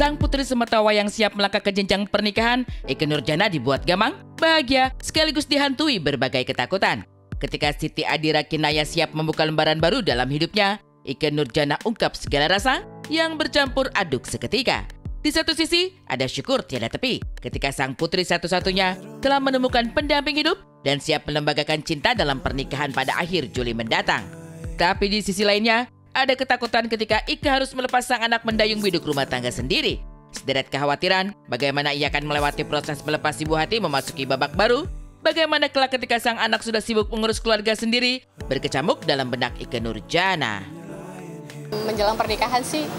sang putri sematawayang siap melangkah ke jenjang pernikahan, Ikke Nurjanah dibuat gamang, bahagia, sekaligus dihantui berbagai ketakutan. Ketika Siti Adira Kinaya siap membuka lembaran baru dalam hidupnya, Ikke Nurjanah ungkap segala rasa yang bercampur aduk seketika. Di satu sisi, ada syukur tiada tepi ketika sang putri satu-satunya telah menemukan pendamping hidup dan siap melembagakan cinta dalam pernikahan pada akhir Juli mendatang. Tapi di sisi lainnya, ada ketakutan ketika Ikke harus melepas sang anak mendayung biduk rumah tangga sendiri. Sederet kekhawatiran bagaimana ia akan melewati proses melepas ibu hati memasuki babak baru. Bagaimana kelak ketika sang anak sudah sibuk mengurus keluarga sendiri, berkecamuk dalam benak Ikke Nurjanah. Menjelang pernikahan sih,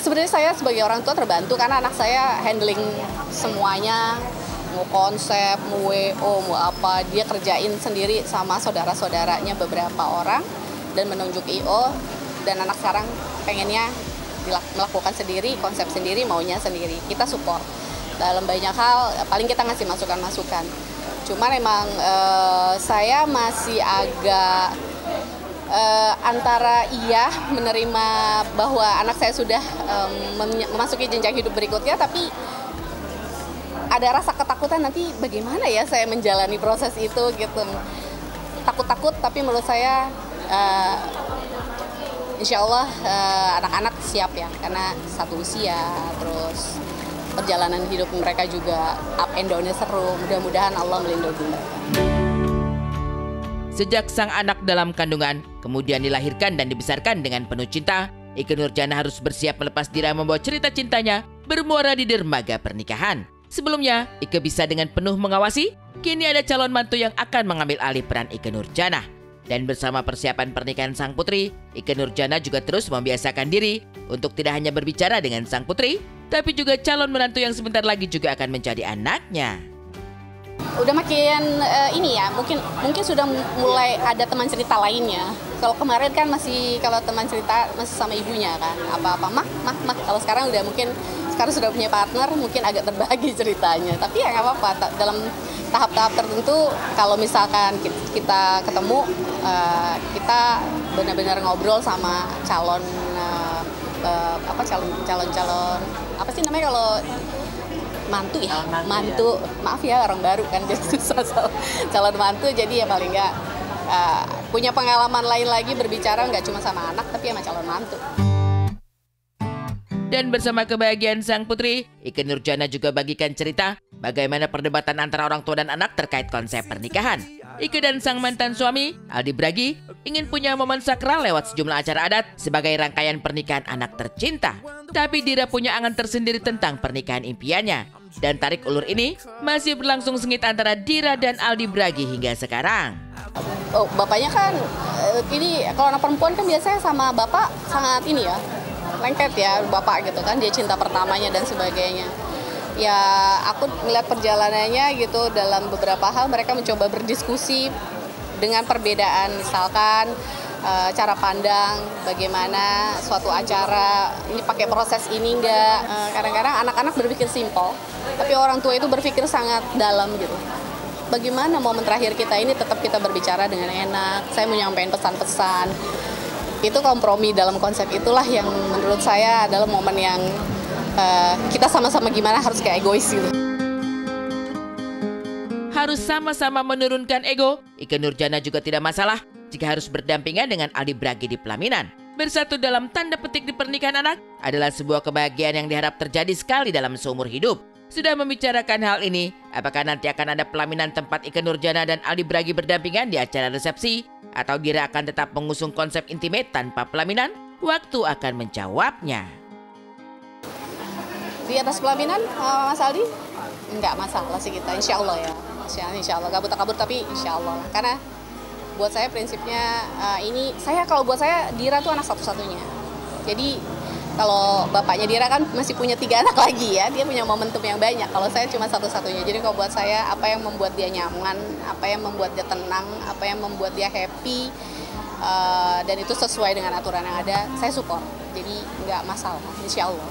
sebenarnya saya sebagai orang tua terbantu karena anak saya handling semuanya, mau konsep, mau WO, mau apa, dia kerjain sendiri sama saudara-saudaranya beberapa orang dan menunjuk IO, dan anak sekarang pengennya melakukan sendiri, konsep sendiri, maunya sendiri. Kita support dalam banyak hal, paling kita ngasih masukan-masukan. Cuman emang saya masih agak antara iya menerima bahwa anak saya sudah memasuki jenjang hidup berikutnya, tapi ada rasa ketakutan nanti bagaimana ya saya menjalani proses itu gitu. Takut-takut, tapi menurut saya insya Allah anak-anak siap ya, karena satu usia, terus perjalanan hidup mereka juga up and down-nya seru. Mudah-mudahan Allah melindungi mereka. Sejak sang anak dalam kandungan, kemudian dilahirkan dan dibesarkan dengan penuh cinta, Ikke Nurjanah harus bersiap melepas diri membawa cerita cintanya bermuara di dermaga pernikahan. Sebelumnya, Ikke bisa dengan penuh mengawasi, kini ada calon mantu yang akan mengambil alih peran Ikke Nurjanah. Dan bersama persiapan pernikahan sang putri, Ikke Nurjanah juga terus membiasakan diri untuk tidak hanya berbicara dengan sang putri, tapi juga calon menantu yang sebentar lagi juga akan menjadi anaknya. Udah makin ini ya, mungkin sudah mulai ada teman cerita lainnya. Kalau kemarin kan masih, kalau teman cerita masih sama ibunya kan, apa-apa mah. Kalau sekarang udah mungkin, sekarang sudah punya partner, mungkin agak terbagi ceritanya. Tapi ya nggak apa-apa, dalam tahap-tahap tertentu kalau misalkan kita ketemu, kita benar-benar ngobrol sama calon apa sih namanya kalau mantu ya, mantu. Maaf ya, orang baru kan jadi susah calon mantu, jadi ya paling nggak punya pengalaman lain lagi berbicara nggak cuma sama anak tapi sama calon mantu. Dan bersama kebahagiaan sang putri, Ikke Nurjanah juga bagikan cerita bagaimana perdebatan antara orang tua dan anak terkait konsep pernikahan. Ikke dan sang mantan suami, Aldi Bragi, ingin punya momen sakral lewat sejumlah acara adat sebagai rangkaian pernikahan anak tercinta. Tapi Dira punya angan tersendiri tentang pernikahan impiannya. Dan tarik ulur ini masih berlangsung sengit antara Dira dan Aldi Bragi hingga sekarang. Oh, bapaknya kan, ini kalau anak perempuan kan biasanya sama bapak sangat ini ya, lengket ya bapak gitu kan, dia cinta pertamanya dan sebagainya. Ya aku melihat perjalanannya gitu, dalam beberapa hal mereka mencoba berdiskusi dengan perbedaan, misalkan cara pandang bagaimana suatu acara ini pakai proses ini enggak. Kadang-kadang anak-anak berpikir simpel, tapi orang tua itu berpikir sangat dalam gitu. Bagaimana momen terakhir kita ini tetap kita berbicara dengan enak, saya mau nyampein pesan-pesan. Itu kompromi dalam konsep itulah yang menurut saya adalah momen yang kita sama-sama gimana harus kayak egois gitu. Harus sama-sama menurunkan ego, Ikke Nurjanah juga tidak masalah jika harus berdampingan dengan Aldi Bragi di pelaminan. Bersatu dalam tanda petik di pernikahan anak adalah sebuah kebahagiaan yang diharap terjadi sekali dalam seumur hidup. Sudah membicarakan hal ini, apakah nanti akan ada pelaminan tempat Ikke Nurjanah dan Aldi Bragi berdampingan di acara resepsi? Atau Dira akan tetap mengusung konsep intimate tanpa pelaminan? Waktu akan menjawabnya. Di atas pelaminan, Mas Aldi? Enggak masalah sih kita, insya Allah ya. Insya Allah, gak kabur tapi insya Allah. Karena buat saya prinsipnya kalau buat saya Dira tuh anak satu-satunya. Jadi kalau bapaknya Dira kan masih punya 3 anak lagi ya, dia punya momentum yang banyak. Kalau saya cuma satu-satunya. Jadi kalau buat saya, apa yang membuat dia nyaman, apa yang membuat dia tenang, apa yang membuat dia happy, dan itu sesuai dengan aturan yang ada, saya support. Jadi nggak masalah, insya Allah.